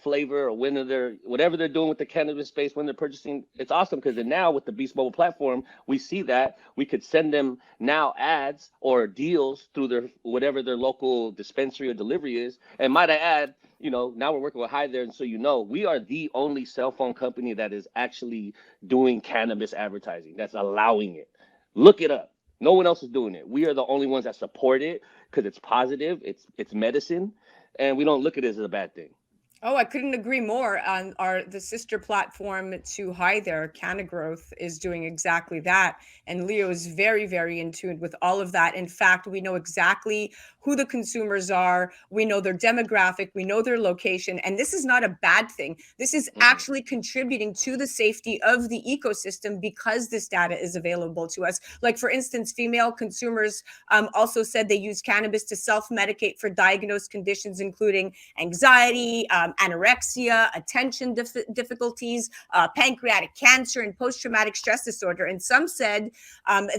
flavor or whatever they're doing with the cannabis space when they're purchasing, it's awesome, because now with the Beast Mobile platform, we see that we could send them now ads or deals through their local dispensary or delivery is. And might I add, now we're working with HighThere, and so we are the only cell phone company that is actually doing cannabis advertising, that's allowing it. Look it up. No one else is doing it. We are the only ones that support it because it's positive, it's medicine, and we don't look at it as a bad thing. Oh, I couldn't agree more. On the sister platform to HighThere, CannaGrowth, is doing exactly that. And Leo is very, very in tune with all of that. In fact, we know exactly who the consumers are. We know their demographic. We know their location. And this is not a bad thing. This is actually contributing to the safety of the ecosystem because this data is available to us. Like, for instance, female consumers also said they use cannabis to self-medicate for diagnosed conditions, including anxiety, anorexia, attention difficulties, pancreatic cancer, and post-traumatic stress disorder. And some said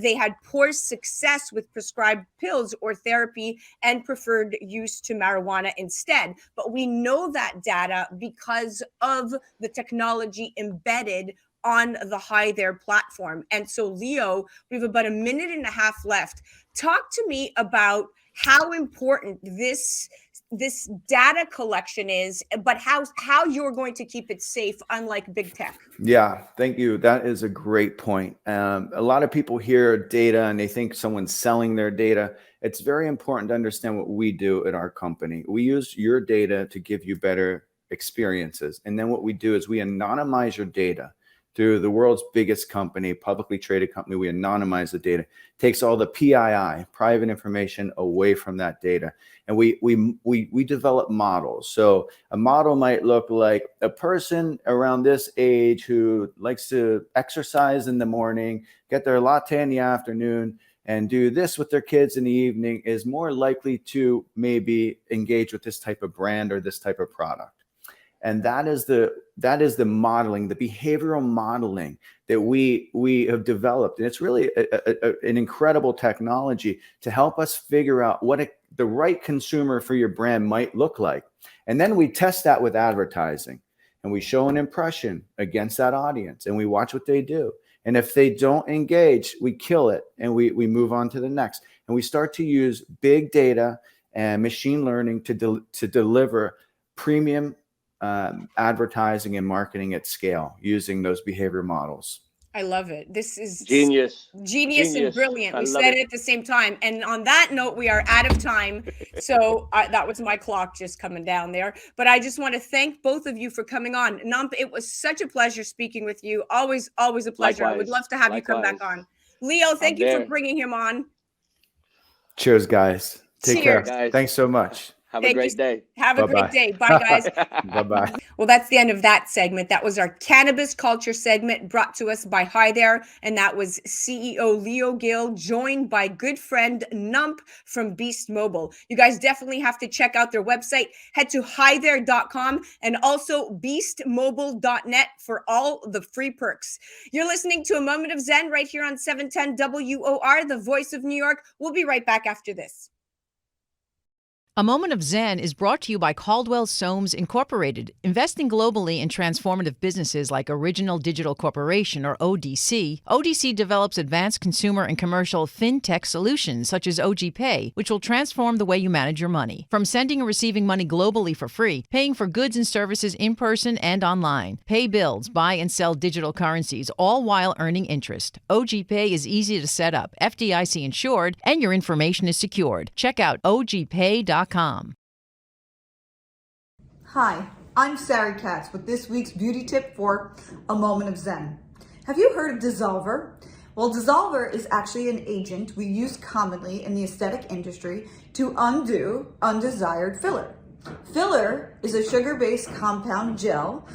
they had poor success with prescribed pills or therapy and preferred use to marijuana instead. But we know that data because of the technology embedded on the HighThere platform. And so, Leo, we have about a minute and a half left. Talk to me about how important this data collection is, but how you're going to keep it safe, unlike big tech. Yeah, thank you. That is a great point. A lot of people hear data and they think someone's selling their data. It's very important to understand what we do at our company. We use your data to give you better experiences. And then what we do is we anonymize your data. Through the world's biggest company, publicly traded company, we anonymize the data, takes all the PII, private information, away from that data. And we develop models. So a model might look like a person around this age who likes to exercise in the morning, get their latte in the afternoon, and do this with their kids in the evening is more likely to maybe engage with this type of brand or this type of product. And that is the modeling, the behavioral modeling that we have developed. And it's really an incredible technology to help us figure out what the right consumer for your brand might look like. And then we test that with advertising, and we show an impression against that audience, and we watch what they do. And if they don't engage, we kill it, and we move on to the next. And we start to use big data and machine learning to deliver premium advertising and marketing at scale using those behavior models. I love it. This is genius and brilliant. We said it at the same time. And on that note, we are out of time. So that was my clock just coming down there. But I just want to thank both of you for coming on. Nump, it was such a pleasure speaking with you. Always a pleasure. Likewise. I would love to have you come back on. Leo, thank you for bringing him on. Cheers, guys. Take care. Guys. Thanks so much. Have a great day. Have a great day. Bye, guys. Bye-bye. Well, that's the end of that segment. That was our Cannabis Culture segment brought to us by HighThere. And that was CEO Leo Giel, joined by good friend Nump from Beast Mobile. You guys definitely have to check out their website. Head to HighThere.com and also beastmobile.net for all the free perks. You're listening to A Moment of Zen right here on 710 WOR, the voice of New York. We'll be right back after this. A Moment of Zen is brought to you by Caldwell Soames Incorporated, investing globally in transformative businesses like Original Digital Corporation, or ODC. ODC develops advanced consumer and commercial fintech solutions such as OG Pay, which will transform the way you manage your money. From sending and receiving money globally for free, paying for goods and services in person and online, pay bills, buy and sell digital currencies, all while earning interest. OG Pay is easy to set up, FDIC insured, and your information is secured. Check out ogpay.com. Hi, I'm Sari Katz with this week's beauty tip for A Moment of Zen. Have you heard of Dissolver? Well, Dissolver is actually an agent we use commonly in the aesthetic industry to undo undesired filler. Filler is a sugar-based compound gel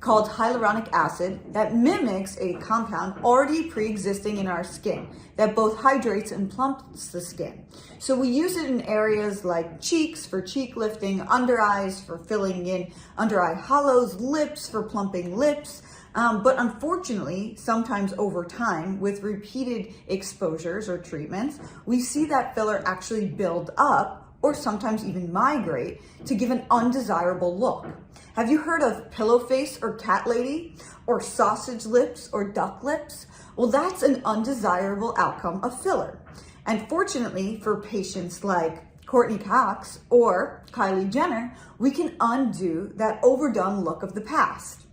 called hyaluronic acid that mimics a compound already pre-existing in our skin that both hydrates and plumps the skin. So we use it in areas like cheeks for cheek lifting, under eyes for filling in under eye hollows, lips for plumping lips. But unfortunately, sometimes over time, with repeated exposures or treatments, we see that filler actually build up or sometimes even migrate to give an undesirable look. Have you heard of pillow face or cat lady, or sausage lips or duck lips? Well, that's an undesirable outcome of filler. And fortunately for patients like Courtney Cox or Kylie Jenner, we can undo that overdone look of the past.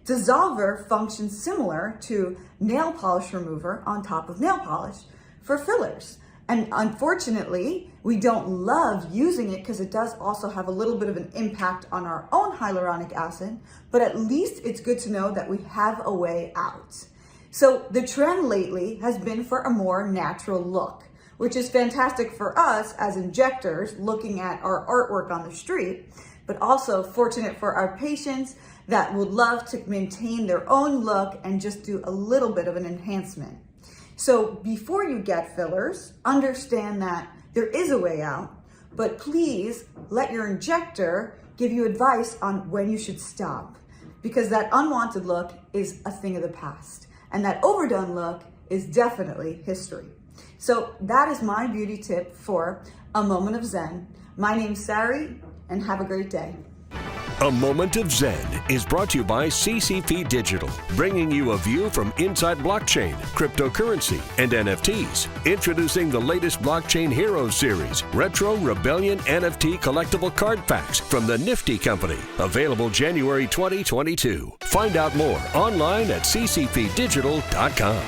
Dissolver functions similar to nail polish remover on top of nail polish for fillers. And unfortunately, we don't love using it because it does also have a little bit of an impact on our own hyaluronic acid, but at least it's good to know that we have a way out. So the trend lately has been for a more natural look, which is fantastic for us as injectors looking at our artwork on the street, but also fortunate for our patients that would love to maintain their own look and just do a little bit of an enhancement. So before you get fillers, understand that there is a way out, but please let your injector give you advice on when you should stop, because that unwanted look is a thing of the past, and that overdone look is definitely history. So that is my beauty tip for A Moment of Zen. My name's Sari, and have a great day. A Moment of Zen is brought to you by CCP Digital, bringing you a view from inside blockchain, cryptocurrency, and NFTs. Introducing the latest Blockchain Heroes series, Retro Rebellion NFT collectible card packs from the Nifty Company. Available January 2022. Find out more online at ccpdigital.com.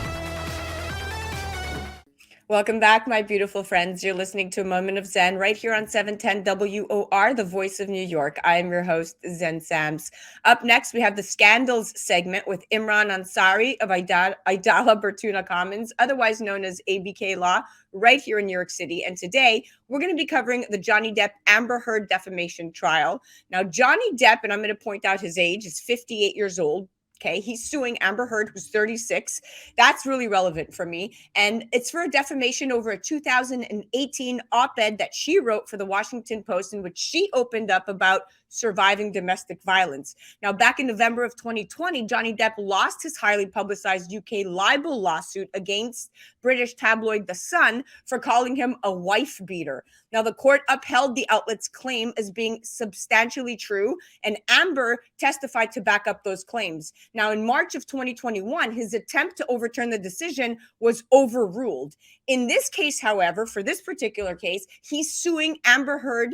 Welcome back, my beautiful friends. You're listening to A Moment of Zen right here on 710 WOR, the voice of New York. I am your host, Zen Sams. Up next, we have the Scandals segment with Imran Ansari of Idala Bertuna Commons, otherwise known as ABK Law, right here in New York City. And today, we're going to be covering the Johnny Depp Amber Heard defamation trial. Now, Johnny Depp, and I'm going to point out his age, is 58 years old. Okay, he's suing Amber Heard, who's 36. That's really relevant for me. And it's for a defamation over a 2018 op-ed that she wrote for the Washington Post, in which she opened up about surviving domestic violence. Now, back in November of 2020, Johnny Depp lost his highly publicized UK libel lawsuit against British tabloid The Sun for calling him a wife beater. Now, the court upheld the outlet's claim as being substantially true, and Amber testified to back up those claims. Now, in March of 2021, his attempt to overturn the decision was overruled. In this case, however, for this particular case, he's suing Amber Heard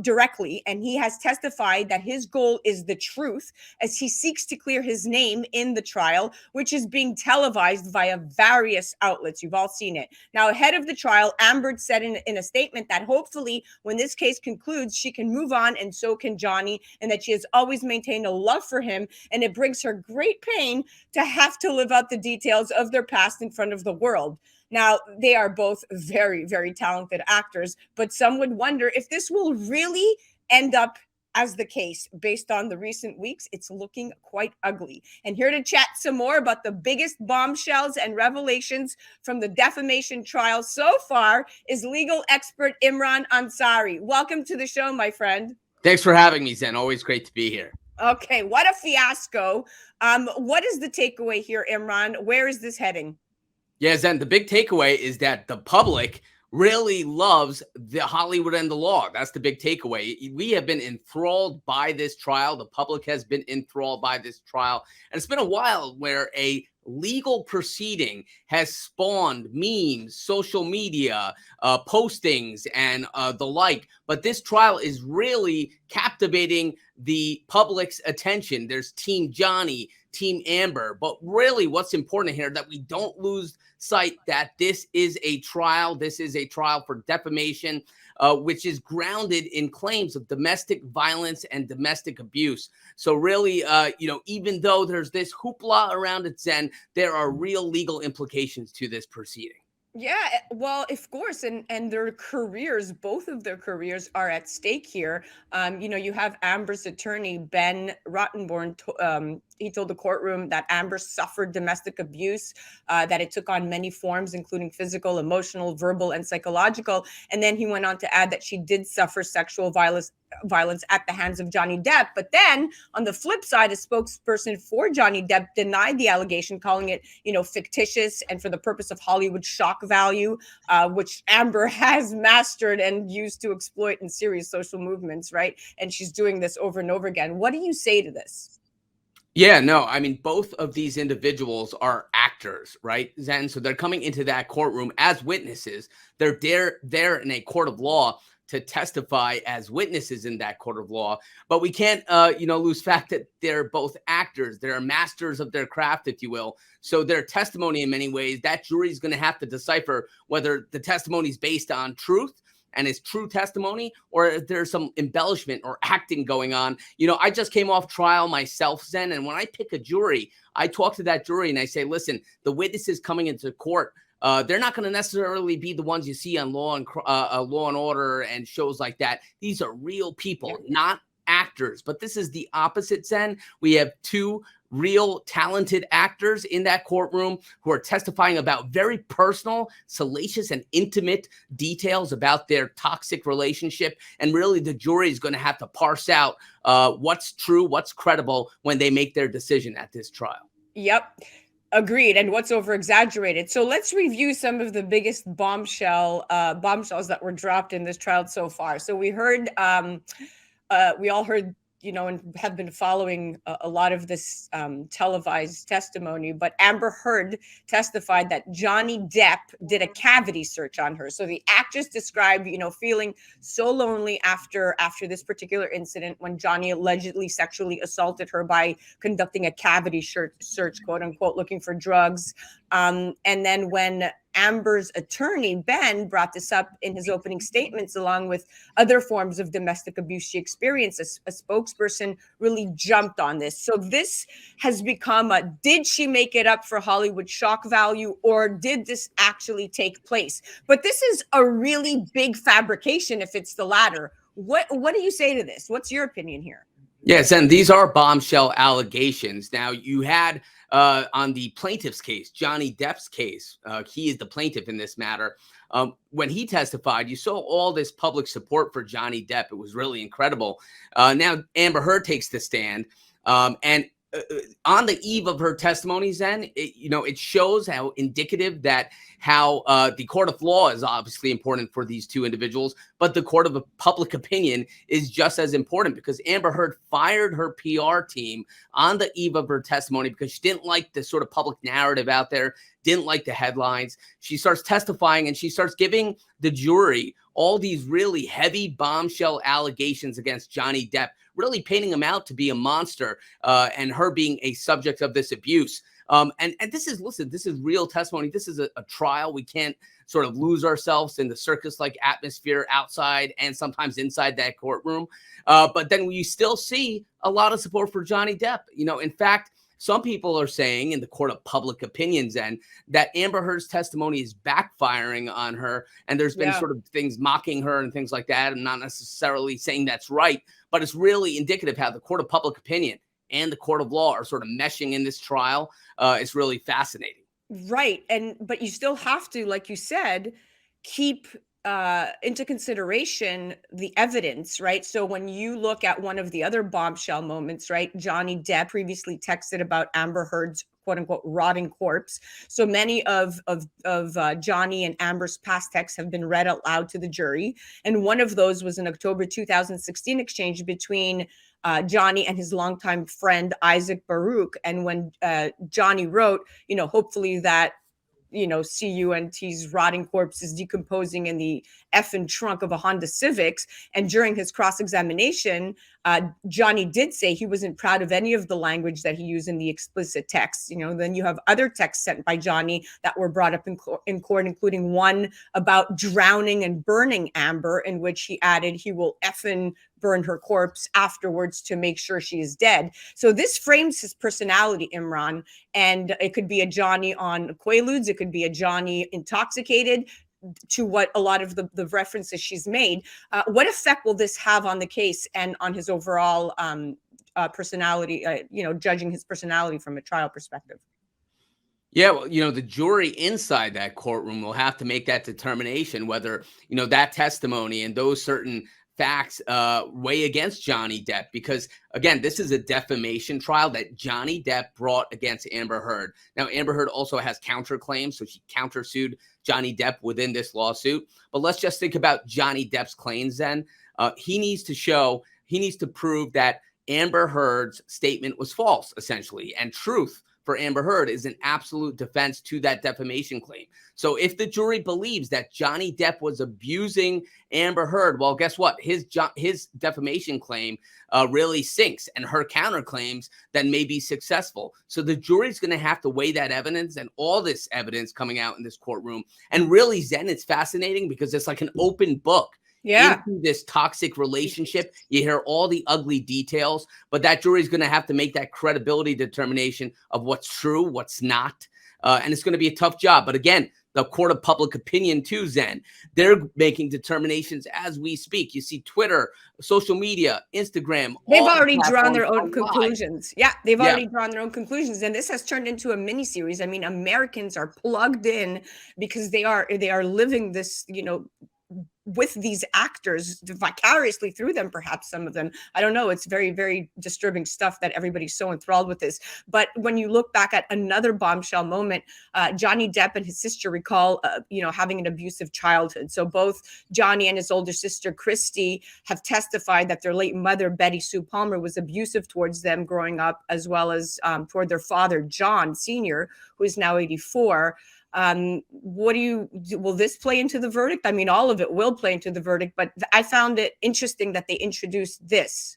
directly, and he has testified that his goal is the truth as he seeks to clear his name in the trial, which is being televised via various outlets. You've all seen it. Now, ahead of the trial, Amber said in a statement that hopefully when this case concludes, she can move on, and so can Johnny, and that she has always maintained a love for him, and it brings her great pain to have to live out the details of their past in front of the world. Now, they are both very, very talented actors, but some would wonder if this will really end up as the case. Based on the recent weeks, it's looking quite ugly. And here to chat some more about the biggest bombshells and revelations from the defamation trial so far is legal expert Imran Ansari. Welcome to the show, my friend. Thanks for having me, Zen. Always great to be here. Okay, what a fiasco. What is the takeaway here, Imran? Where is this heading? Yeah, Zen, the big takeaway is that the public really loves the Hollywood and the law. That's the big takeaway. We have been enthralled by this trial. The public has been enthralled by this trial. And it's been a while where a legal proceeding has spawned memes, social media, postings, and the like. But this trial is really captivating the public's attention. There's Team Johnny, Team Amber. But really what's important here that we don't lose sight that this is a trial. This is a trial for defamation, which is grounded in claims of domestic violence and domestic abuse. So really, even though there's this hoopla around it, Zen, there are real legal implications to this proceeding. Yeah, well, of course, and their careers, both of their careers are at stake here. You have Amber's attorney, Ben Rottenborn. He told the courtroom that Amber suffered domestic abuse, that it took on many forms, including physical, emotional, verbal, and psychological. And then he went on to add that she did suffer sexual violence at the hands of Johnny Depp. But then on the flip side, a spokesperson for Johnny Depp denied the allegation, calling it, fictitious and for the purpose of Hollywood shock value, which Amber has mastered and used to exploit in serious social movements, right? And she's doing this over and over again. What do you say to this? Yeah, no, I mean, both of these individuals are actors, right, Zen? So they're coming into that courtroom as witnesses. They're there in a court of law to testify as witnesses in that court of law. But we can't, lose fact that they're both actors. They're masters of their craft, if you will. So their testimony, in many ways, that jury is going to have to decipher whether the testimony is based on truth and it's true testimony, or if there's some embellishment or acting going on. I just came off trial myself, Zen, and when I pick a jury, I talk to that jury and I say, listen, the witnesses coming into court, they're not going to necessarily be the ones you see on Law and Order and shows like that. These are real people, not actors. But this is the opposite, Zen. We have two real talented actors in that courtroom who are testifying about very personal, salacious, and intimate details about their toxic relationship. And really, the jury is going to have to parse out what's true, what's credible when they make their decision at this trial. Yep. Agreed. And what's over exaggerated. So let's review some of the biggest bombshells that were dropped in this trial so far. So we all heard, and have been following a lot of this televised testimony, but Amber Heard testified that Johnny Depp did a cavity search on her. So the actress described, feeling so lonely after this particular incident when Johnny allegedly sexually assaulted her by conducting a cavity search, quote unquote, looking for drugs. And then when Amber's attorney, Ben, brought this up in his opening statements, along with other forms of domestic abuse she experienced, a spokesperson really jumped on this. So this has become did she make it up for Hollywood shock value, or did this actually take place? But this is a really big fabrication if it's the latter. What do you say to this? What's your opinion here? Yes, and these are bombshell allegations. Now, you had on the plaintiff's case, Johnny Depp's case, he is the plaintiff in this matter. When he testified, you saw all this public support for Johnny Depp. It was really incredible. Now, Amber Heard takes the stand, and on the eve of her testimony, Zen, it shows how indicative that how the court of law is obviously important for these two individuals, but the court of public opinion is just as important, because Amber Heard fired her PR team on the eve of her testimony because she didn't like the sort of public narrative out there, didn't like the headlines. She starts testifying and she starts giving the jury all these really heavy bombshell allegations against Johnny Depp, really painting him out to be a monster, and her being a subject of this abuse. And this is real testimony. This is a trial. We can't sort of lose ourselves in the circus-like atmosphere outside and sometimes inside that courtroom. But then we still see a lot of support for Johnny Depp. In fact, some people are saying in the court of public opinions and that Amber Heard's testimony is backfiring on her. And there's been sort of things mocking her and things like that. I'm not necessarily saying that's right, but it's really indicative how the court of public opinion and the court of law are sort of meshing in this trial. It's really fascinating. Right. But you still have to, like you said, keep into consideration the evidence, right? So when you look at one of the other bombshell moments, right, Johnny Depp previously texted about Amber Heard's quote unquote rotting corpse. So many of Johnny and Amber's past texts have been read out loud to the jury. And one of those was an October 2016 exchange between Johnny and his longtime friend, Isaac Baruch. And when Johnny wrote, hopefully that, CUNT's rotting corpse is decomposing in the effing trunk of a Honda Civics. And during his cross-examination, Johnny did say he wasn't proud of any of the language that he used in the explicit text. Then you have other texts sent by Johnny that were brought up in court, including one about drowning and burning Amber, in which he added he will effing burn her corpse afterwards to make sure she is dead. So this frames his personality, Imran, and it could be a Johnny on Quaaludes, it could be a Johnny intoxicated, to what a lot of the references she's made. What effect will this have on the case and on his overall personality, judging his personality from a trial perspective? Yeah, well, the jury inside that courtroom will have to make that determination whether, that testimony and those certain facts weigh against Johnny Depp, because again, this is a defamation trial that Johnny Depp brought against Amber Heard. Now, Amber Heard also has counterclaims, so she countersued Johnny Depp within this lawsuit. But let's just think about Johnny Depp's claims then. He needs to prove that Amber Heard's statement was false, essentially, and truth for Amber Heard is an absolute defense to that defamation claim. So if the jury believes that Johnny Depp was abusing Amber Heard, well, guess what? His defamation claim really sinks, and her counterclaims then may be successful. So the jury's going to have to weigh that evidence and all this evidence coming out in this courtroom. And really, Xen, it's fascinating because it's like an open book. Into this toxic relationship. You hear all the ugly details, but that jury is going to have to make that credibility determination of what's true, what's not. And it's going to be a tough job. But again, the court of public opinion too, Xen, they're making determinations as we speak. You see Twitter, social media, Instagram. They've already drawn their own conclusions. Yeah, they've already drawn their own conclusions. And this has turned into a mini series. I mean, Americans are plugged in because they are living this, with these actors vicariously through them, perhaps some of them. I don't know. It's very, very disturbing stuff that everybody's so enthralled with this. But when you look back at another bombshell moment, Johnny Depp and his sister recall, having an abusive childhood. So both Johnny and his older sister, Christy, have testified that their late mother, Betty Sue Palmer, was abusive towards them growing up, as well as toward their father, John Sr., who is now 84. Will this play into the verdict? I mean, all of it will play into the verdict, but I found it interesting that they introduced this.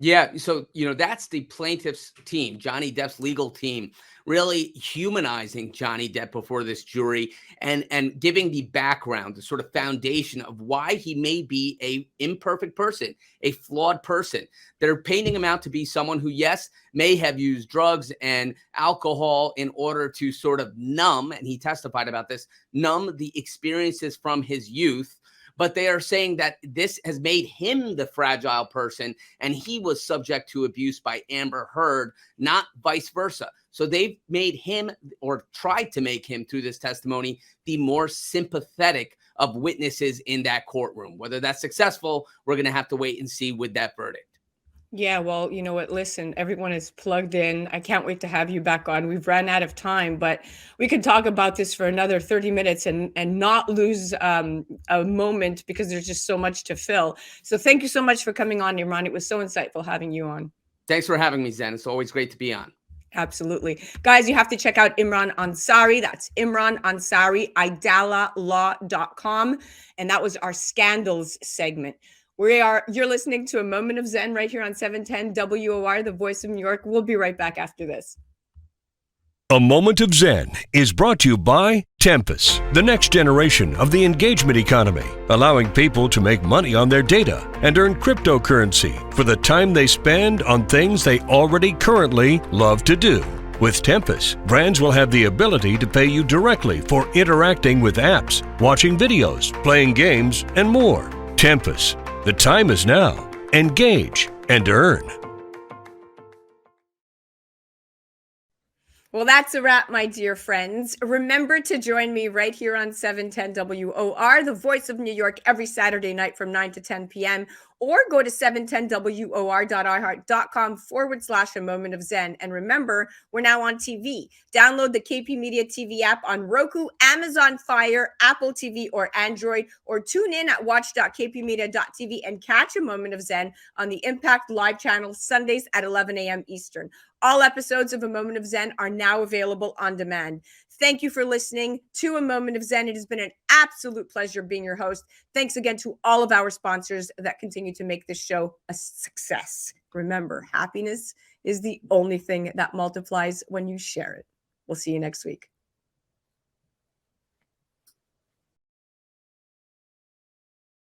Yeah. So, that's the plaintiff's team, Johnny Depp's legal team, really humanizing Johnny Depp before this jury and giving the background, the sort of foundation of why he may be a imperfect person, a flawed person. They're painting him out to be someone who, yes, may have used drugs and alcohol in order to sort of numb, and he testified about this, numb the experiences from his youth. But they are saying that this has made him the fragile person, and he was subject to abuse by Amber Heard, not vice versa. So they've made him, or tried to make him through this testimony, the more sympathetic of witnesses in that courtroom. Whether that's successful, we're going to have to wait and see with that verdict. Yeah, well, you know what? Listen, everyone is plugged in. I can't wait to have you back on. We've run out of time, but we could talk about this for another 30 minutes and not lose a moment, because there's just so much to fill. So thank you so much for coming on, Imran. It was so insightful having you on. Thanks for having me, Xen. It's always great to be on. Absolutely. Guys, you have to check out Imran Ansari. That's Imran Ansari, idalalaw.com. And that was our scandals segment. You're listening to A Moment of Xen right here on 710 WOR, the voice of New York. We'll be right back after this. A Moment of Zen is brought to you by Tempus, the next generation of the engagement economy, allowing people to make money on their data and earn cryptocurrency for the time they spend on things they already currently love to do. With Tempus, brands will have the ability to pay you directly for interacting with apps, watching videos, playing games, and more. Tempus, the time is now. Engage and earn. Well, that's a wrap, my dear friends. Remember to join me right here on 710 WOR, the voice of New York, every Saturday night from 9 to 10 p.m. Or go to 710WOR.iHeart.com/A Moment of Zen. And remember, we're now on TV. Download the KP Media TV app on Roku, Amazon Fire, Apple TV, or Android, or tune in at watch.kpmedia.tv and catch A Moment of Zen on the Impact Live channel Sundays at 11 a.m. Eastern. All episodes of A Moment of Zen are now available on demand. Thank you for listening to A Moment of Zen. It has been an absolute pleasure being your host. Thanks again to all of our sponsors that continue to make this show a success. Remember, happiness is the only thing that multiplies when you share it. We'll see you next week.